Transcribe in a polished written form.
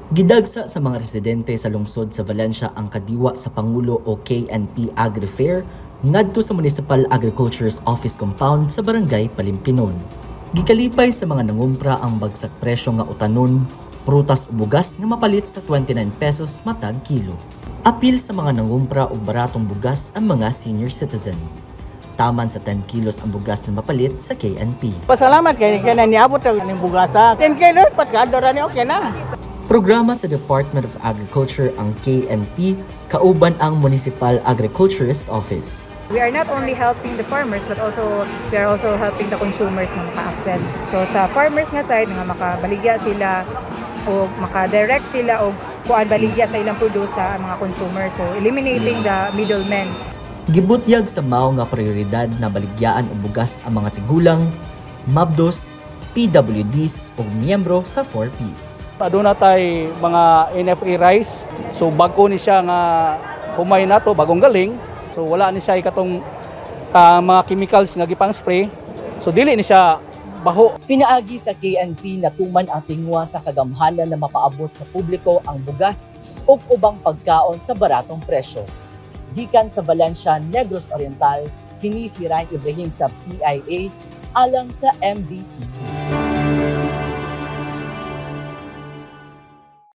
Gidagsa sa mga residente sa lungsod sa Valencia ang kadiwa sa Pangulo o KNP Agri-Fair ngadto sa Municipal Agriculture's Office Compound sa Barangay Palimpinon. Gikalipay sa mga nangumpra ang bagsak presyo nga utanon, prutas o bugas nga mapalit sa 29 pesos matag kilo. Apil sa mga nangumpra og baratong bugas ang mga senior citizen. Taman sa 10 kilos ang bugas na mapalit sa KNP. Pasalamat kay niabot ang bugasa. 10 kilos patkado ra ni okay na. Programa sa Department of Agriculture ang KNP kauban ang Municipal Agriculturist Office. We are not only helping the farmers but also we are also helping the consumers na maka-access. So sa farmers nga side nga makabaligya sila o maka-direct sila o kuan baligya sa ilang produce sa mga consumers. So eliminating the middlemen. Gibutyag sa mao nga prioridad na baligyaan og bugas ang mga tigulang, mabdos, PWDs o miyembro sa 4Ps. Aduna tay mga NFA rice. So bago ni siya nga humay na to, bagong galing. So wala ni siya katong mga chemicals nga gipang spray. So dili ni siya baho. Pinaagi sa KNP na tuman ang tingwa sa kagamhanan na mapaabot sa publiko ang bugas ug ubang pagkaon sa baratong presyo. Gikan sa Valencia, Negros Oriental, kini si Ryan Ibrahim sa PIA alang sa MBC.